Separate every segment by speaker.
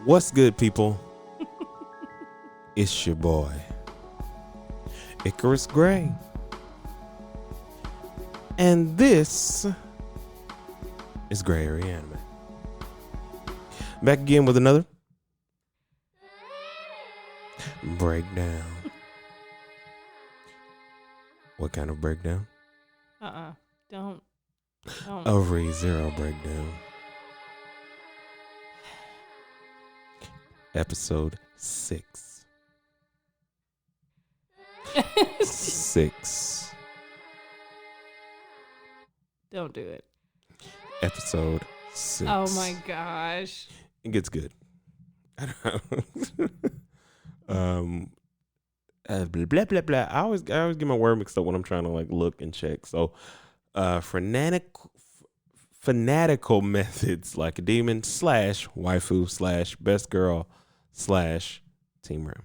Speaker 1: What's good, people? It's your boy, Icarus Gray. And this is Gray Area Anime. Back again with another breakdown. What kind of breakdown?
Speaker 2: Don't.
Speaker 1: A Re:Zero breakdown. Episode 6. 6.
Speaker 2: Don't do it.
Speaker 1: Episode 6.
Speaker 2: Oh my gosh.
Speaker 1: It gets good. I don't know. Blah, blah, blah, blah. I always get my word mixed up when I'm trying to like look and check. So fanatical methods like a demon / waifu / best girl / team rim.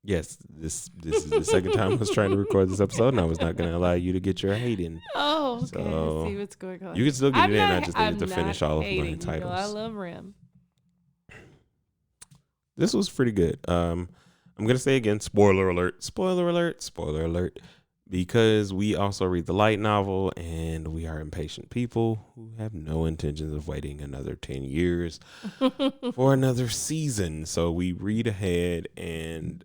Speaker 1: Yes, this is the second time I was trying to record this episode, and I was not going to allow you to get your hate in.
Speaker 2: Oh, okay.
Speaker 1: So,
Speaker 2: I see what's going on.
Speaker 1: You can still get it in. I just
Speaker 2: I'm
Speaker 1: needed to finish all of my titles.
Speaker 2: You know, I love Rim.
Speaker 1: This was pretty good. I'm going to say again, spoiler alert, because we also read the light novel, and we are impatient people who have no intentions of waiting another 10 years for another season. So we read ahead, and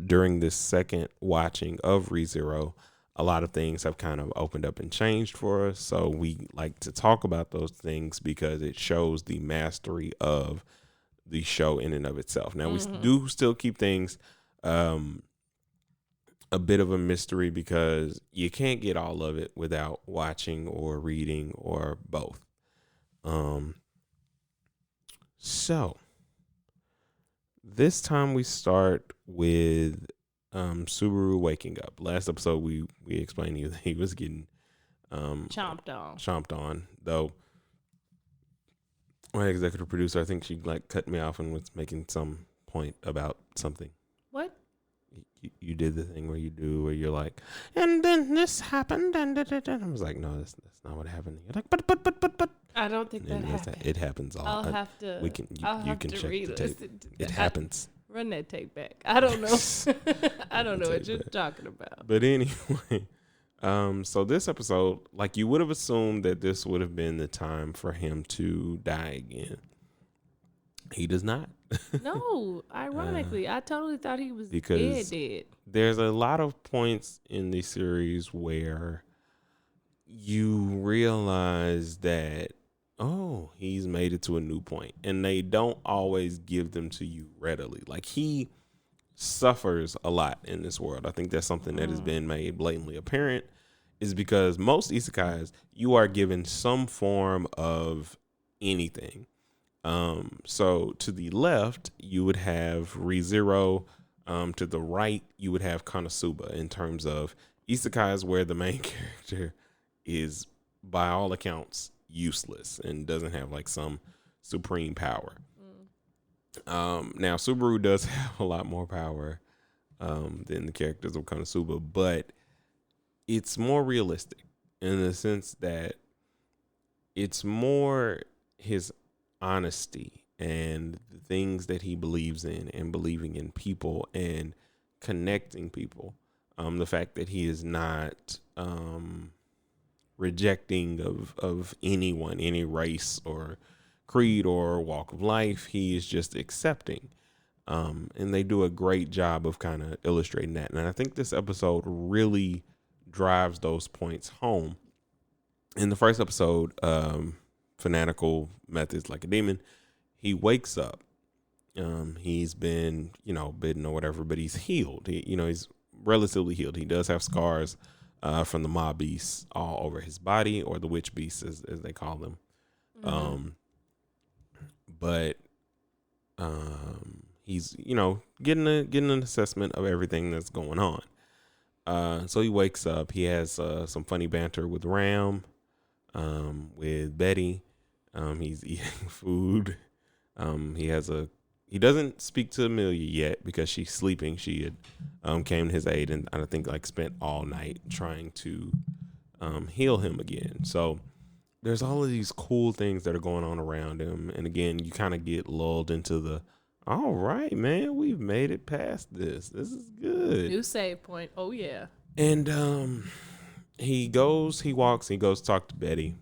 Speaker 1: during this second watching of Re:Zero, a lot of things have kind of opened up and changed for us. So we like to talk about those things because it shows the mastery of the show in and of itself. Now, we do still keep things a bit of a mystery because you can't get all of it without watching or reading or both. So this time we start with Subaru waking up. Last episode we explained to you that he was getting chomped on, though my executive producer, I think she like cut me off and was making some point about something.
Speaker 2: What?
Speaker 1: You did the thing where you're like, and then this happened, and I was like, no, that's not what happened. You're like, but.
Speaker 2: I don't think that happened.
Speaker 1: It happens all.
Speaker 2: I'll have to.
Speaker 1: You can check the tape. It happens.
Speaker 2: Run that tape back. I don't know. I don't know what you're talking about.
Speaker 1: But anyway, so this episode, like you would have assumed that this would have been the time for him to die again. He does not.
Speaker 2: No, ironically, I totally thought he was dead.
Speaker 1: There's a lot of points in the series where you realize that, oh, he's made it to a new point, and they don't always give them to you readily. Like, he suffers a lot in this world. I think that's something that has been made blatantly apparent, is because most isekais, you are given some form of anything. So to the left, you would have Re:Zero. To the right, you would have Konosuba in terms of isekais where the main character is, by all accounts, useless and doesn't have like some supreme power. Now Subaru does have a lot more power than the characters of Konosuba, but it's more realistic in the sense that it's more his honesty and the things that he believes in and believing in people and connecting people. The fact that he is not rejecting of anyone, any race or creed or walk of life. He is just accepting. And they do a great job of kind of illustrating that. And I think this episode really drives those points home. In the first episode, fanatical methods like a demon, he wakes up. He's been, bitten or whatever, but he's healed. He's relatively healed. He does have scars from the mob beasts all over his body, or the witch beasts as they call them. But he's, getting an assessment of everything that's going on. So he wakes up. He has some funny banter with Ram, with Betty. He's eating food. He doesn't speak to Amelia yet because she's sleeping. She had came to his aid and I think like spent all night trying to heal him again. So there's all of these cool things that are going on around him. And again, you kind of get lulled into the, all right, man, we've made it past this. This is good.
Speaker 2: New save point. Oh, yeah.
Speaker 1: And he goes to talk to Betty.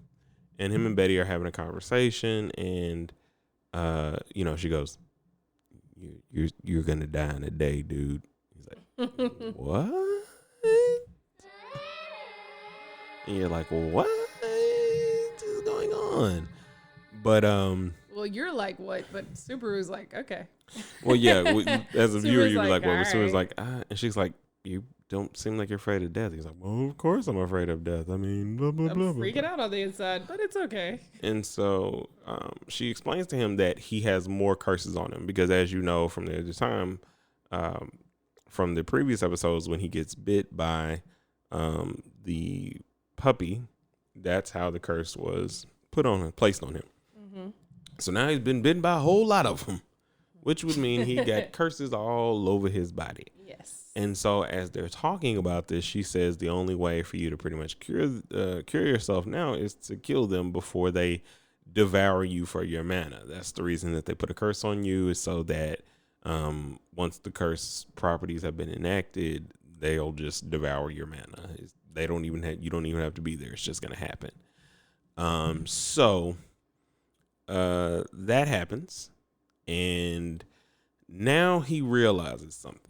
Speaker 1: And him and Betty are having a conversation. And, she goes, you're going to die in a day, dude. He's like, what? And you're like, what is going on? But
Speaker 2: well, you're like, what? But Subaru's like, okay.
Speaker 1: well, yeah. As a viewer, you'd be like, well,
Speaker 2: all
Speaker 1: Subaru's
Speaker 2: right.
Speaker 1: like, and she's like, you don't seem like you're afraid of death. He's like, well, of course I'm afraid of death. I mean, blah blah
Speaker 2: I'm
Speaker 1: blah. Blah,
Speaker 2: freaking
Speaker 1: blah.
Speaker 2: out on the inside, but it's okay.
Speaker 1: And so she explains to him that he has more curses on him because, as you know from the other time, from the previous episodes, when he gets bit by the puppy, that's how the curse was placed on him.
Speaker 2: Mm-hmm.
Speaker 1: So now he's been bitten by a whole lot of them, which would mean he got curses all over his body.
Speaker 2: Yes.
Speaker 1: And so as they're talking about this, she says the only way for you to pretty much cure yourself now is to kill them before they devour you for your mana. That's the reason that they put a curse on you, is so that once the curse properties have been enacted, they'll just devour your mana. You don't even have to be there. It's just going to happen. So that happens, and now he realizes something.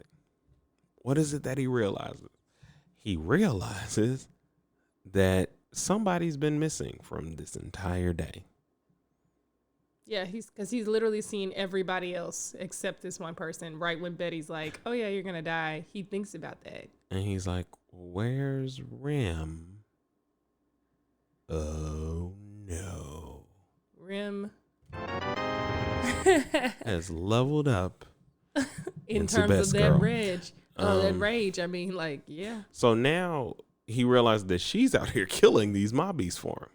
Speaker 1: What is it that he realizes? He realizes that somebody's been missing from this entire day.
Speaker 2: Yeah, because he's literally seen everybody else except this one person. Right when Betty's like, "Oh yeah, you're gonna die," he thinks about that,
Speaker 1: and he's like, "Where's Rim?" Oh no!
Speaker 2: Rim
Speaker 1: has leveled up
Speaker 2: in
Speaker 1: into
Speaker 2: terms of
Speaker 1: best
Speaker 2: that
Speaker 1: girl.
Speaker 2: rage. That rage. I mean, like, yeah.
Speaker 1: So now he realized that she's out here killing these mobbies for him.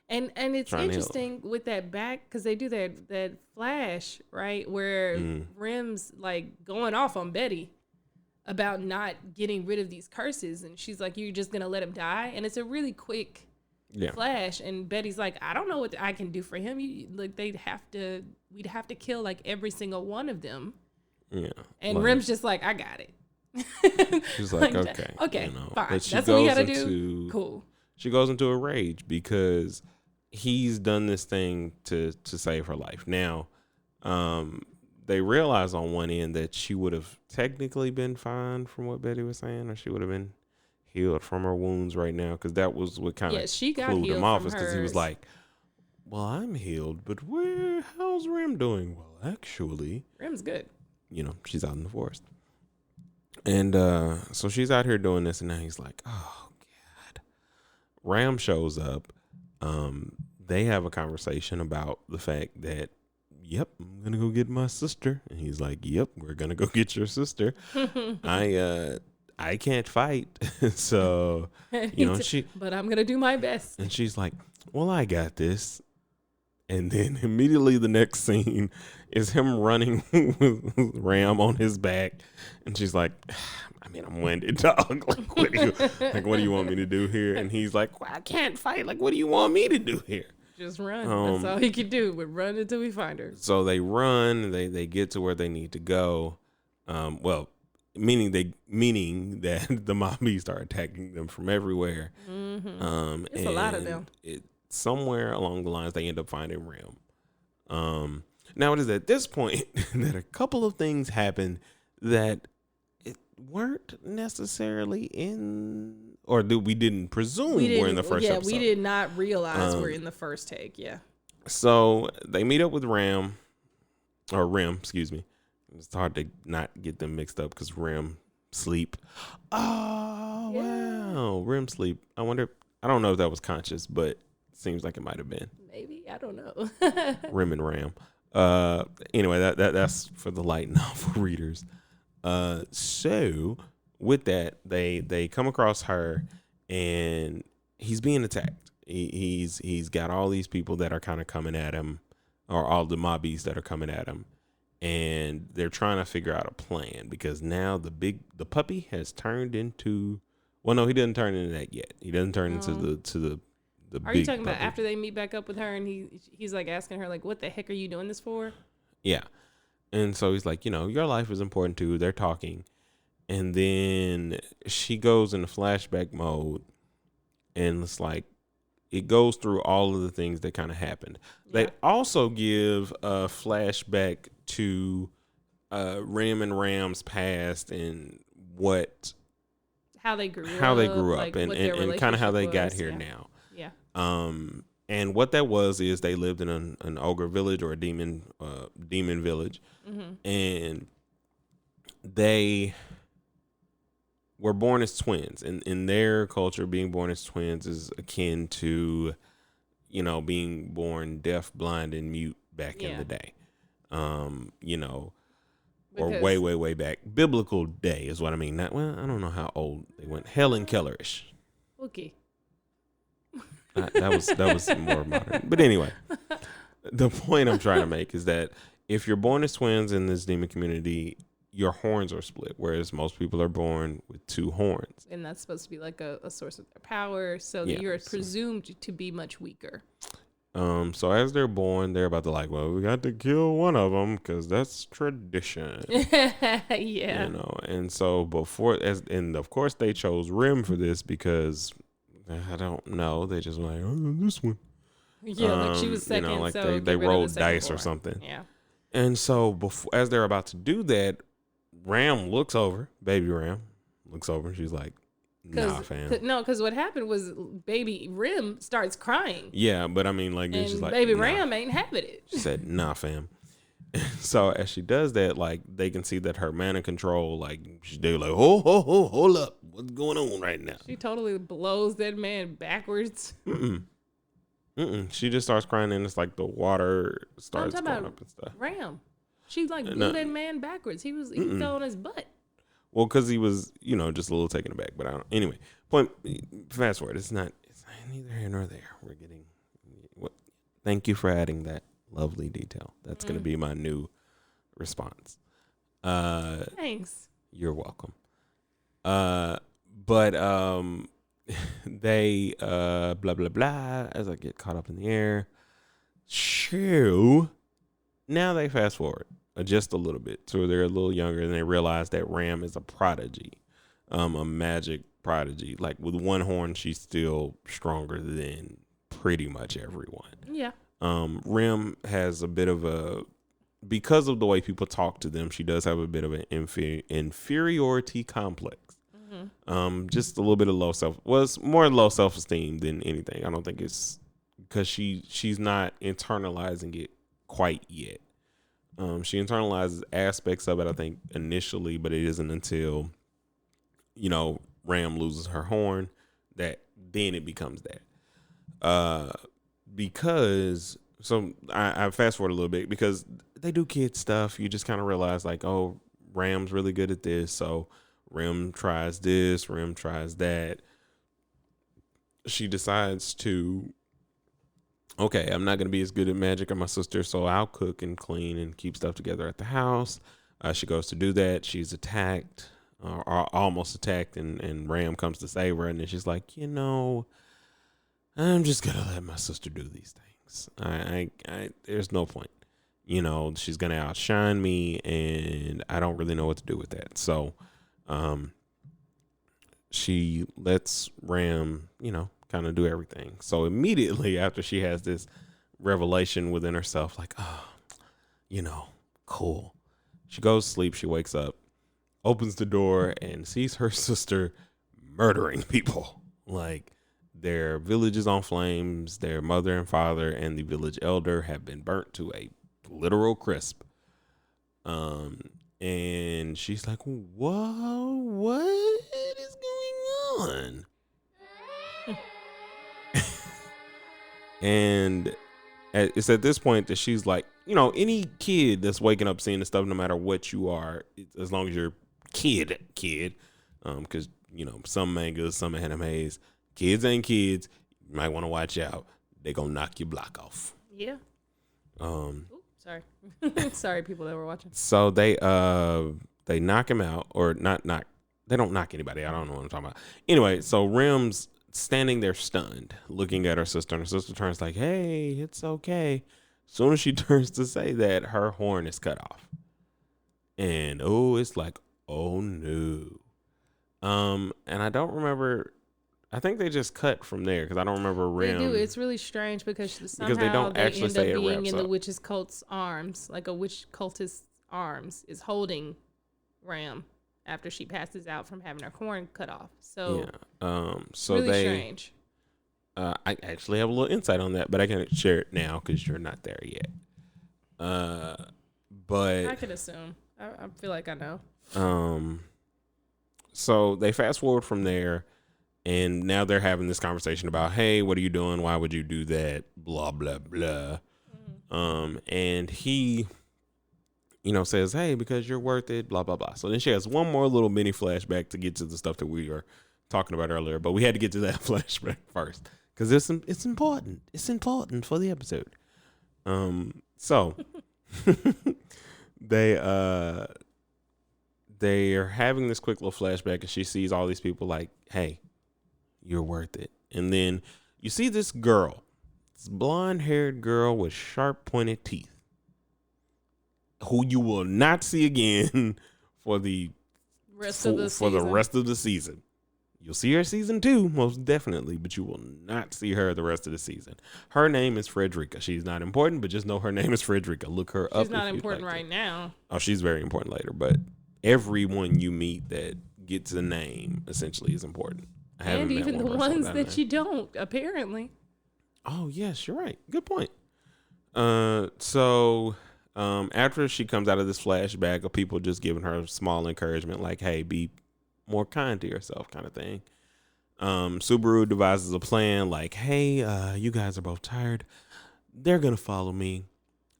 Speaker 2: And it's
Speaker 1: Trying to help.
Speaker 2: interesting with that back, because they do that flash, right, where Rim's like going off on Betty about not getting rid of these curses, and she's like, "You're just gonna let him die?" And it's a really quick flash, and Betty's like, "I don't know what I can do for him. We'd have to kill like every single one of them."
Speaker 1: Yeah.
Speaker 2: And Rim's just like, "I got it."
Speaker 1: She's like, okay,
Speaker 2: fine.
Speaker 1: But she
Speaker 2: That's what we
Speaker 1: goes
Speaker 2: gotta do. Cool.
Speaker 1: She goes into a rage because he's done this thing to save her life. Now, they realize on one end that she would have technically been fine from what Betty was saying, or she would have been healed from her wounds right now, because that was what kind of
Speaker 2: she got
Speaker 1: clued
Speaker 2: healed
Speaker 1: him off,
Speaker 2: from
Speaker 1: because he was
Speaker 2: hers.
Speaker 1: like, well, I'm healed, but how's Rim doing? Well, actually,
Speaker 2: Rim's good.
Speaker 1: She's out in the forest. And so she's out here doing this, and now he's like, oh, God. Ram shows up. They have a conversation about the fact that, yep, I'm going to go get my sister. And he's like, yep, we're going to go get your sister. I can't fight. So,
Speaker 2: but I'm going to do my best.
Speaker 1: And she's like, well, I got this. And then immediately the next scene is him running with Ram on his back. And she's like, I mean, I'm winded, dog. What do you want me to do here? And he's like, well, I can't fight. Like, what do you want me to do here?
Speaker 2: Just run. That's all he could do. But run until we find her.
Speaker 1: So they run. They get to where they need to go. Meaning that the mobbies start attacking them from everywhere.
Speaker 2: Mm-hmm. It's a lot of them.
Speaker 1: Somewhere along the lines, they end up finding Rim. Now it is at this point that a couple of things happen that weren't necessarily in, or that we didn't presume were in the first episode.
Speaker 2: Yeah, we did not realize we're in the first take. Yeah.
Speaker 1: So they meet up with Rim, excuse me. It's hard to not get them mixed up because Rim sleep. Oh, yeah. Wow. Rim sleep. I don't know if that was conscious, but seems like it might have been.
Speaker 2: Maybe. I don't know.
Speaker 1: Rim and Ram. Anyway, that's for the light novel readers. So with that, they come across her, and he's being attacked. He's got all these people that are kind of coming at him, or all the mobbies that are coming at him, and they're trying to figure out a plan, because now the puppy has turned into. Well, no, he doesn't turn into that yet. He doesn't turn into the
Speaker 2: Are you
Speaker 1: big
Speaker 2: talking about
Speaker 1: puppet.
Speaker 2: after they meet back up with her and he's like asking her like, what the heck are you doing this for?
Speaker 1: Yeah. And so he's like, your life is important too. They're talking. And then she goes into flashback mode, and it's like it goes through all of the things that kind of happened.
Speaker 2: Yeah.
Speaker 1: They also give a flashback to Rim and Ram's past and
Speaker 2: how they grew
Speaker 1: up
Speaker 2: like
Speaker 1: and,
Speaker 2: what
Speaker 1: and,
Speaker 2: their
Speaker 1: and kind of how they got
Speaker 2: relationship
Speaker 1: here
Speaker 2: was.
Speaker 1: now.
Speaker 2: Yeah.
Speaker 1: And what that was is they lived in an ogre village or a demon village, and they were born as twins. And in their culture, being born as twins is akin to, being born deaf, blind, and mute back in the day. Or way, way, way back. Biblical day is what I mean. Not, well, I don't know how old they went. Helen Kellerish.
Speaker 2: Okay.
Speaker 1: That was more modern. But anyway, the point I'm trying to make is that if you're born as twins in this demon community, your horns are split, whereas most people are born with two horns.
Speaker 2: And that's supposed to be like a source of their power, so that you're presumed to be much weaker.
Speaker 1: So as they're born, they're about to like, well, we got to kill one of them because that's tradition.
Speaker 2: Yeah.
Speaker 1: And so and of course they chose Rim for this because I don't know. They just were like, oh, this one.
Speaker 2: Yeah, like she was second.
Speaker 1: Like
Speaker 2: so
Speaker 1: they rolled dice
Speaker 2: born.
Speaker 1: or something.
Speaker 2: Yeah.
Speaker 1: And so as they're about to do that, Ram looks over, baby Ram looks over, and she's like, nah, fam.
Speaker 2: No, because what happened was baby Rim starts crying.
Speaker 1: Yeah, but I mean, like, she's like,
Speaker 2: baby
Speaker 1: nah.
Speaker 2: Ram ain't having it.
Speaker 1: She said, nah, fam. So as she does that, like, they can see that her mana control, like, they're like, hold up. What's going on right now?
Speaker 2: She totally blows that man backwards.
Speaker 1: She just starts crying, and it's like the water starts going up and stuff.
Speaker 2: Ram. She like blew that man backwards. He fell on his butt.
Speaker 1: Well, because he was, just a little taken aback. But I don't. Anyway, fast forward. It's neither here nor there. We're getting. Thank you for adding that lovely detail. That's going to be my new response.
Speaker 2: Thanks.
Speaker 1: You're welcome. But they blah blah blah. As I get caught up in the air. Shoo. Now they fast forward just a little bit, so they're a little younger, and they realize that Ram is a prodigy, a magic prodigy. Like with one horn, she's still stronger than pretty much everyone.
Speaker 2: Yeah.
Speaker 1: Rim has a bit of because of the way people talk to them, she does have a bit of an inferiority complex. Just a little bit of it's more low self-esteem than anything. I don't think it's because she's not internalizing it quite yet. She internalizes aspects of it, I think, initially, but it isn't until, Ram loses her horn that then it becomes that. Because, so I fast forward a little bit because they do kid stuff. You just kind of realize like, oh, Ram's really good at this. So Rim tries this, Rim tries that. She decides to, okay, I'm not going to be as good at magic as my sister, so I'll cook and clean and keep stuff together at the house. She goes to do that. She's attacked, or almost attacked, and Ram comes to save her. And then she's like, I'm just going to let my sister do these things. There's no point. She's going to outshine me, and I don't really know what to do with that. So she lets Ram, kind of do everything. So immediately after she has this revelation within herself, like, oh, cool. She goes to sleep. She wakes up, opens the door, and sees her sister murdering people. Like, their village is on flames. Their mother and father and the village elder have been burnt to a literal crisp. And she's like, whoa, what is going on? And it's at this point that she's like, any kid that's waking up seeing this stuff, no matter what you are, as long as you're kid, because, some mangas, some animes, kids ain't kids. You might want to watch out. They gonna knock your block off.
Speaker 2: Yeah. Ooh, sorry. Sorry, people that were watching.
Speaker 1: So they knock him out, or not knock. They don't knock anybody. I don't know what I'm talking about. Anyway, so Rim's standing there stunned, looking at her sister, and her sister turns like, "Hey, it's okay." As soon as she turns to say that, her horn is cut off, and it's like, oh no. And I don't remember. I think they just cut from there because I don't remember Rim.
Speaker 2: They do. It's really strange because somehow
Speaker 1: they don't actually
Speaker 2: end
Speaker 1: say
Speaker 2: up
Speaker 1: it
Speaker 2: being
Speaker 1: wraps
Speaker 2: in the
Speaker 1: up.
Speaker 2: witch's cult's arms, like a witch cultist's arms is holding Ram after she passes out from having her horn cut off. So
Speaker 1: yeah. So
Speaker 2: really
Speaker 1: they.
Speaker 2: Strange.
Speaker 1: I actually have a little insight on that, but I can't share it now because you're not there yet. But
Speaker 2: I can assume. I feel like I know.
Speaker 1: So they fast forward from there, and now they're having this conversation about, hey, what are you doing? Why would you do that? Blah blah blah. And he, says, hey, because you're worth it. Blah blah blah. So then she has one more little mini flashback to get to the stuff that we were talking about earlier, but we had to get to that flashback first because it's important. It's important for the episode. So they are having this quick little flashback, and she sees all these people like, hey, you're worth it. And then you see this girl, this blonde-haired girl with sharp pointed teeth, who you will not see again for the
Speaker 2: rest of the season.
Speaker 1: You'll see her season 2, most definitely, but you will not see her the rest of the season. Her name is Frederica. She's not important, but just know her name is Frederica. Look her up.
Speaker 2: She's not important right now.
Speaker 1: Oh, she's very important later, but everyone you meet that gets a name essentially is important.
Speaker 2: And even the ones that you don't, apparently.
Speaker 1: Oh, yes, you're right. Good point. So after she comes out of this flashback of people just giving her small encouragement, like, hey, be more kind to yourself kind of thing. Subaru devises a plan like, hey, you guys are both tired. They're going to follow me.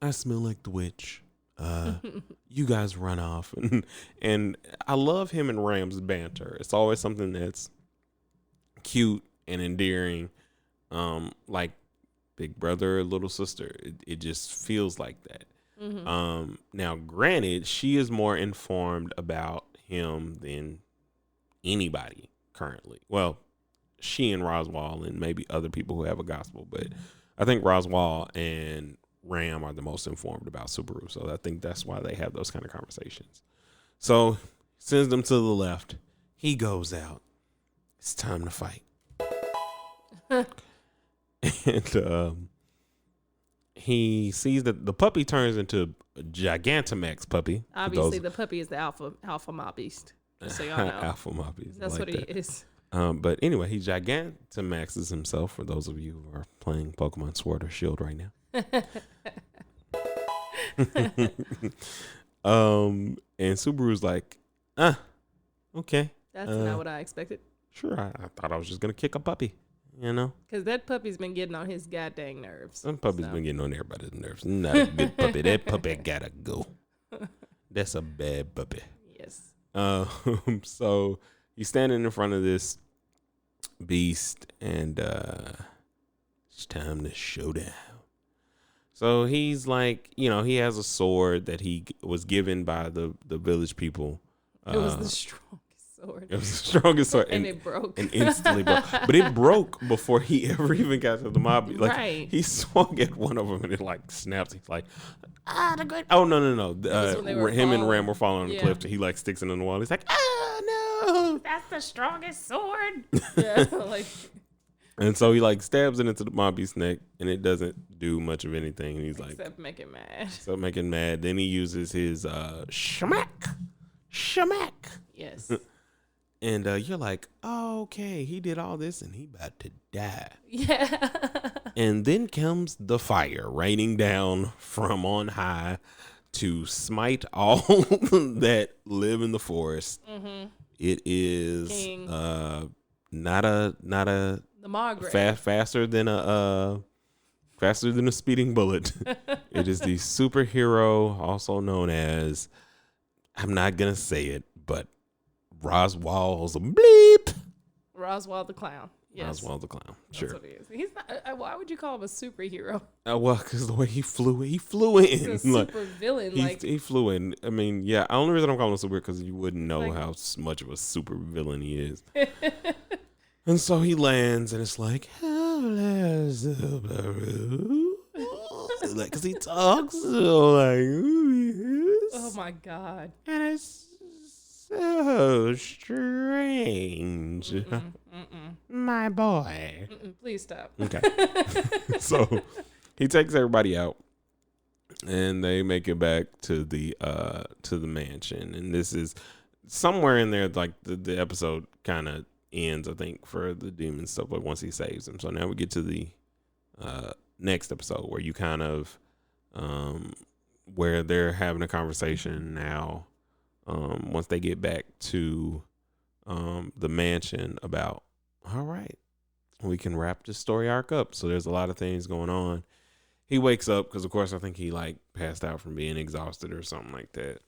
Speaker 1: I smell like the witch. You guys run off. And I love him and Ram's banter. It's always something that's cute and endearing. Like big brother, little sister. It just feels like that. Now, granted, she is more informed about him than anybody currently. Well, she and Roswell and maybe other people who have a gospel, but I think Roswell and Ram are the most informed about Subaru. So I think that's why they have those kind of conversations. So sends them to the left. He goes out. It's time to fight. And he sees that the puppy turns into a Gigantamax puppy.
Speaker 2: Obviously, the puppy is the alpha mob beast. Just so y'all know.
Speaker 1: Alpha mob beast.
Speaker 2: That's like what he is.
Speaker 1: But anyway, he Gigantamaxes himself, for those of you who are playing Pokemon Sword or Shield right now. And Subaru's like, okay.
Speaker 2: That's not what I expected.
Speaker 1: Sure, I thought I was just gonna kick a puppy,
Speaker 2: Because that puppy's been getting on his goddamn nerves.
Speaker 1: Some puppy's been getting on everybody's nerves. Not a good puppy. That puppy gotta go. That's a bad puppy.
Speaker 2: Yes.
Speaker 1: So he's standing in front of this beast, and it's time to showdown. So he's like, he has a sword that he was given by the village people.
Speaker 2: It was the strongest sword.
Speaker 1: It was the strongest sword.
Speaker 2: And it broke.
Speaker 1: And instantly broke. But it broke before he ever even got to the mob. Like,
Speaker 2: right.
Speaker 1: He swung at one of them and it like snaps. He's like, the great. Oh, no. Him and Ram were falling on the cliff. And he like sticks it in the wall. He's like, no.
Speaker 2: That's the strongest sword. Yeah.
Speaker 1: And so he like stabs it into the mob beast's neck, and it doesn't do much of anything. And he's like,
Speaker 2: except make it mad.
Speaker 1: Except make it mad. Then he uses his shmack.
Speaker 2: Yes.
Speaker 1: And you're like, oh, okay, he did all this and he about to die.
Speaker 2: Yeah.
Speaker 1: And then comes the fire raining down from on high to smite all that live in the forest. Mm-hmm. It is not a
Speaker 2: the Margaret
Speaker 1: faster than a speeding bullet. It is the superhero, also known as, I'm not gonna say it, but Roswell's a bleep.
Speaker 2: Roswell the clown. Yes.
Speaker 1: Roswell the clown. Sure.
Speaker 2: That's what he is. He's not. Why would you call him a superhero?
Speaker 1: Well, because the way he flew in.
Speaker 2: He's a super villain.
Speaker 1: He flew in. I mean, yeah. The only reason I'm calling him super because you wouldn't know how much of a super villain he is. And so he lands, and it's like, because he talks so
Speaker 2: Oh
Speaker 1: like,
Speaker 2: my God.
Speaker 1: and it's so strange, my boy.
Speaker 2: Please stop.
Speaker 1: Okay, so he takes everybody out, and they make it back to the mansion, and this is somewhere in there, like the episode kind of ends, I think, for the demon stuff, like once he saves them. So now we get to the next episode where you kind of where they're having a conversation now, once they get back to the mansion, about, all right, we can wrap this story arc up. So there's a lot of things going on. He wakes up because, of course, I think he like passed out from being exhausted or something like that.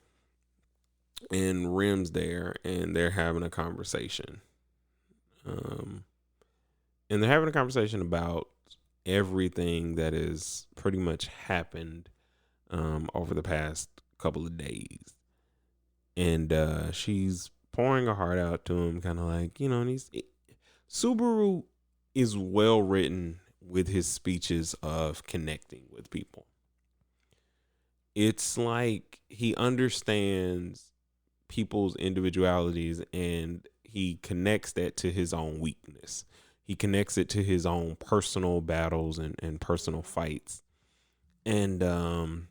Speaker 1: And Rim's there, and they're having a conversation. And they're having a conversation about everything that has pretty much happened over the past couple of days. And she's pouring her heart out to him, kind of like, and Subaru is well written with his speeches of connecting with people. It's like he understands people's individualities, and he connects that to his own weakness. He connects it to his own personal battles and personal fights. And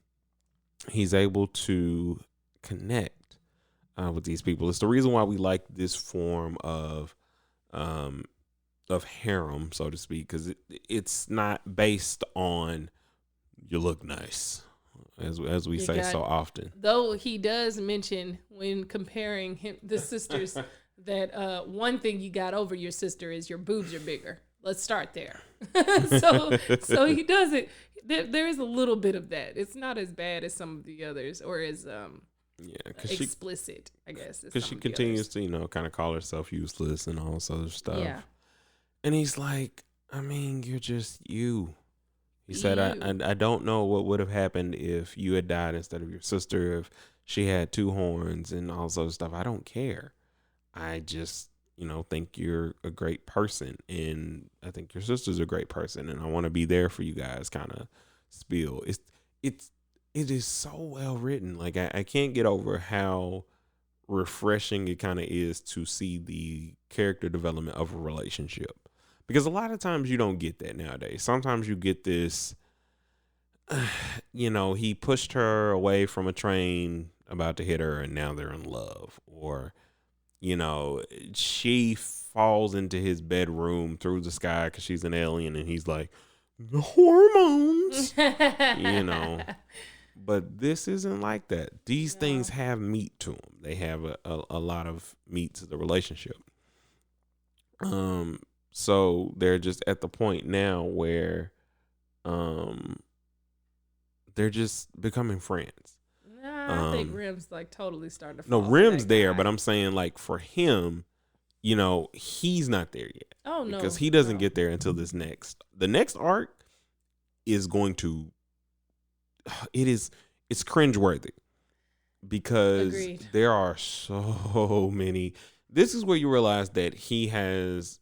Speaker 1: he's able to connect with these people. It's the reason why we like this form of harem, so to speak, because it's not based on you look nice, as we say so often.
Speaker 2: Though he does mention when comparing the sisters that one thing you got over your sister is your boobs are bigger. Let's start there. so he does it. There is a little bit of that. It's not as bad as some of the others, or as explicit, I guess.
Speaker 1: Because she continues to, kind of call herself useless and all this other stuff.
Speaker 2: Yeah.
Speaker 1: And he's like, I mean, you're just you. He said, I don't know what would have happened if you had died instead of your sister, if she had two horns and all this other stuff. I don't care. I just, think you're a great person, and I think your sister's a great person, and I want to be there for you guys, kind of spiel. It is so well written. Like, I can't get over how refreshing it kind of is to see the character development of a relationship. Because a lot of times you don't get that nowadays. Sometimes you get this, he pushed her away from a train about to hit her, and now they're in love. Or, she falls into his bedroom through the sky because she's an alien, and he's like, the hormones, But this isn't like that. These things have meat to them. They have a lot of meat to the relationship. So they're just at the point now where they're just becoming friends.
Speaker 2: I think Rim's like totally starting to
Speaker 1: fall.
Speaker 2: No,
Speaker 1: Rim's there, but I'm saying, like, for him, he's not there yet.
Speaker 2: Oh, no.
Speaker 1: Because he doesn't get there until the next arc is going to, it's cringeworthy. Because
Speaker 2: Agreed.
Speaker 1: There are so many. This is where you realize that he has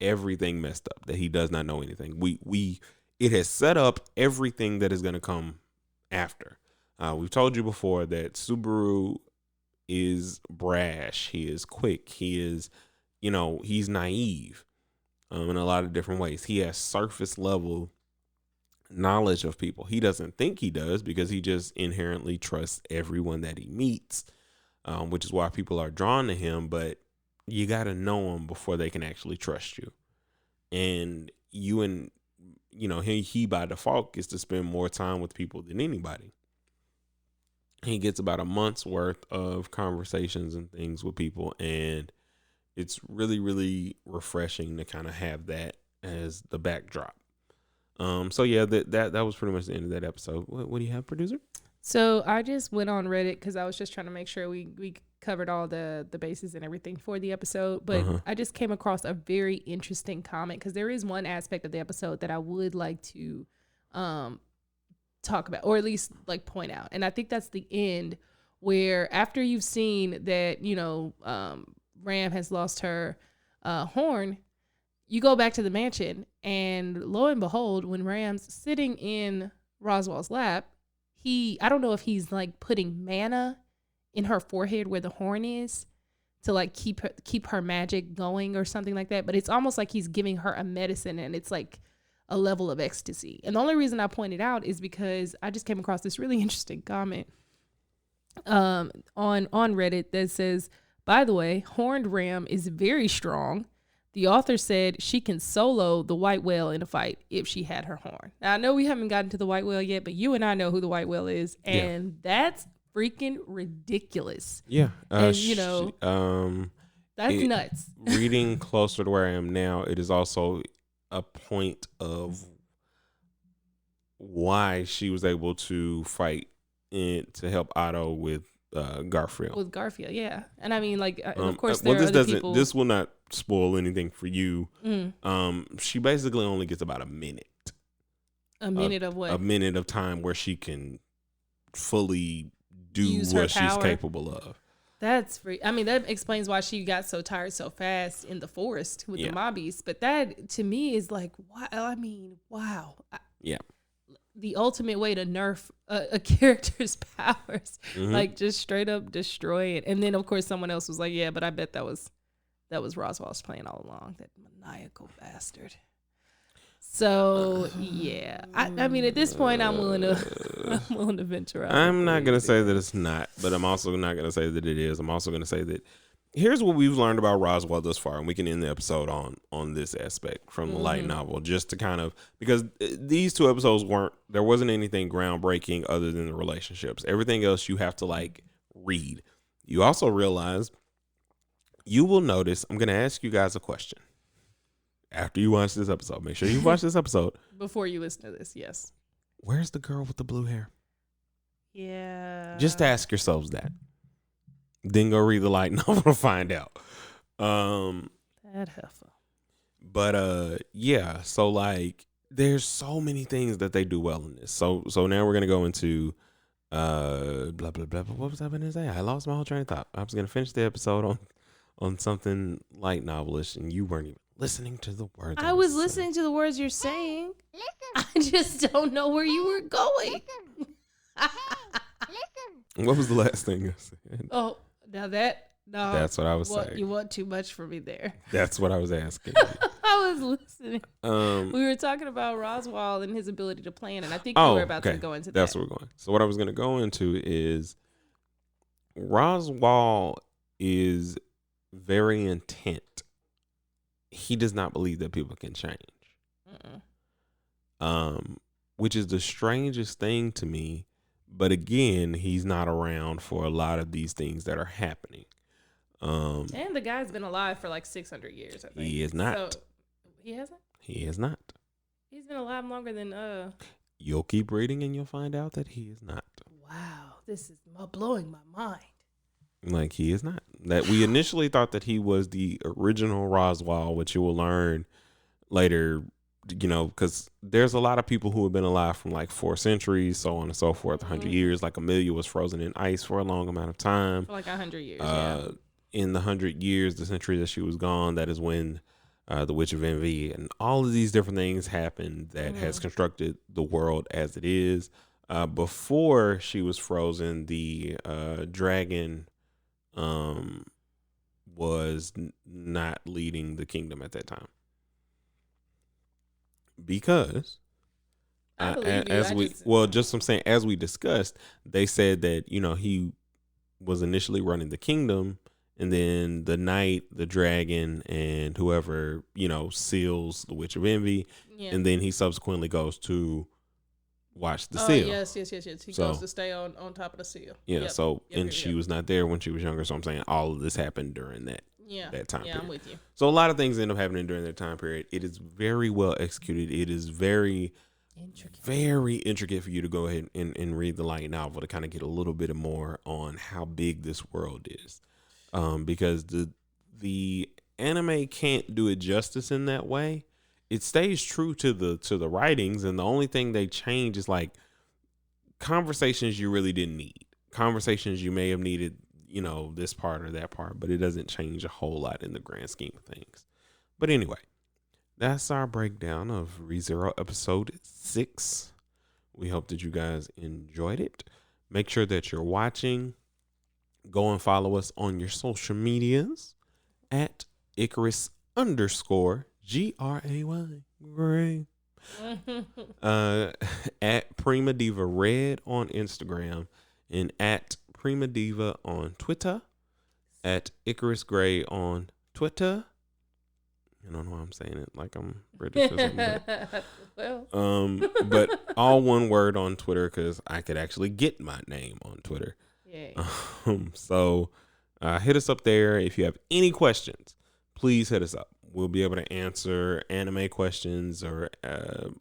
Speaker 1: everything messed up, that he does not know anything. It has set up everything that is going to come after. We've told you before that Subaru is brash. He is quick. He is, he's naive in a lot of different ways. He has surface level knowledge of people. He doesn't think he does, because he just inherently trusts everyone that he meets, which is why people are drawn to him. But you got to know him before they can actually trust you. And he by default gets to spend more time with people than anybody. He gets about a month's worth of conversations and things with people, and it's really, really refreshing to kind of have that as the backdrop. So yeah, that was pretty much the end of that episode. What do you have, producer?
Speaker 2: So I just went on Reddit because I was just trying to make sure we covered all the bases and everything for the episode. But I just came across a very interesting comment, because there is one aspect of the episode that I would like to talk about, or at least like point out. And I think that's the end, where after you've seen that, Ram has lost her Horn, you go back to the mansion, and lo and behold, when Ram's sitting in Roswell's lap, I don't know if he's like putting mana in her forehead where the horn is to like keep her magic going or something like that. But it's almost like he's giving her a medicine, and it's like a level of ecstasy. And the only reason I pointed out is because I just came across this really interesting comment on Reddit that says, by the way, horned Ram is very strong. The author said she can solo the white whale in a fight if she had her horn. Now, I know we haven't gotten to the white whale yet, but you and I know who the white whale is, and that's freaking ridiculous.
Speaker 1: Yeah.
Speaker 2: And, that's nuts.
Speaker 1: Reading closer to where I am now, it is also a point of why she was able to fight to help Otto with Garfield.
Speaker 2: With Garfield, yeah. And I mean, like, of course, there are other people.
Speaker 1: This will not spoil anything for you. She basically only gets about a minute.
Speaker 2: A minute of what?
Speaker 1: A minute of time where she can fully do
Speaker 2: Use
Speaker 1: what
Speaker 2: her power.
Speaker 1: she's capable of.
Speaker 2: That's free. I mean, that explains why she got so tired so fast in the forest with the mobbies. But that, to me, is like, wow. I mean, wow.
Speaker 1: Yeah.
Speaker 2: The ultimate way to nerf a character's powers, like just straight up destroy it. And then, of course, someone else was like, "Yeah, but I bet that was Roswell's plan all along. That maniacal bastard." So yeah, I mean, at this point, I'm willing to venture out.
Speaker 1: I'm not gonna say that it's not, but I'm also not gonna say that it is. I'm also gonna say that here's what we've learned about Roswell thus far, and we can end the episode on this aspect from the light novel, just to kind of, because these two episodes there wasn't anything groundbreaking other than the relationships. Everything else you have to like read. You also realize, you will notice, I'm gonna ask you guys a question after you watch this episode. Make sure you watch this episode
Speaker 2: before you listen to this. Yes.
Speaker 1: Where's the girl with the blue hair?
Speaker 2: Yeah.
Speaker 1: Just ask yourselves that. Then go read the light novel to find out.
Speaker 2: That heifer.
Speaker 1: But yeah, so like there's so many things that they do well in this. So now we're gonna go into blah blah blah. What was I gonna say? I lost my whole train of thought. I was gonna finish the episode on something light novelish, and you weren't even listening to the words.
Speaker 2: I was listening to the words you're saying. Listen. I just don't know where you were going.
Speaker 1: Listen. What was the last thing I said?
Speaker 2: Oh, now
Speaker 1: that's what I was saying.
Speaker 2: You want too much for me there.
Speaker 1: That's what I was asking.
Speaker 2: I was listening. We were talking about Roswell and his ability to plan, and I think we were about to go into that.
Speaker 1: That's where we're going. So what I was going to go into is Roswell is very intent. He does not believe that people can change. Which is the strangest thing to me. But again, he's not around for a lot of these things that are happening.
Speaker 2: And the guy's been alive for like 600 years, I think.
Speaker 1: He is not.
Speaker 2: So, he hasn't?
Speaker 1: He is not.
Speaker 2: He's been alive longer than
Speaker 1: You'll keep reading and you'll find out that he is not.
Speaker 2: Wow, this is blowing my mind.
Speaker 1: Like, he is not. That we initially thought that he was the original Roswell, which you will learn later, you know, because there's a lot of people who have been alive from like 4 centuries, so on and so forth, 100 years. Like Amelia was frozen in ice for a long amount of time.
Speaker 2: For like 100 years,
Speaker 1: In the 100 years, the century that she was gone, that is when the Witch of Envy and all of these different things happened that has constructed the world as it is. Before she was frozen, the dragon was not leading the kingdom at that time. Because as we discussed, they said that, you know, he was initially running the kingdom, and then the knight, the dragon, and whoever, you know, seals the Witch of Envy, and then he subsequently goes to watch the seal.
Speaker 2: Yes. He goes to stay on top of the seal.
Speaker 1: Yeah. She was not there when she was younger, so I'm saying all of this happened during that. That time period.
Speaker 2: I'm with you.
Speaker 1: So a lot of things end up happening during that time period. It is very well executed. It is very intricate for you to go ahead and read the light novel to kind of get a little bit more on how big this world is. Because the anime can't do it justice in that way. It stays true to the writings, and the only thing they change is like conversations you really didn't need. Conversations you may have needed, you know, this part or that part, but it doesn't change a whole lot in the grand scheme of things. But anyway, that's our breakdown of ReZero episode 6. We hope that you guys enjoyed it. Make sure that you're watching. Go and follow us on your social medias at Icarus _ Gray. At Prima Diva Red on Instagram and at Prima Diva on Twitter. At Icarus Gray on Twitter. I don't know why I'm saying it like I'm British or something. But all one word on Twitter because I could actually get my name on Twitter.
Speaker 2: Yeah.
Speaker 1: So hit us up there. If you have any questions, please hit us up. We'll be able to answer anime questions or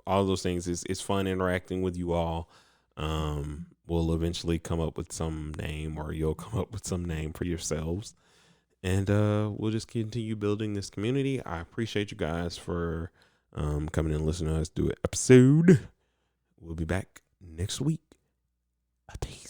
Speaker 1: all those things. It's fun interacting with you all. We'll eventually come up with some name, or you'll come up with some name for yourselves. And we'll just continue building this community. I appreciate you guys for coming and listening to us do an episode. We'll be back next week. Peace.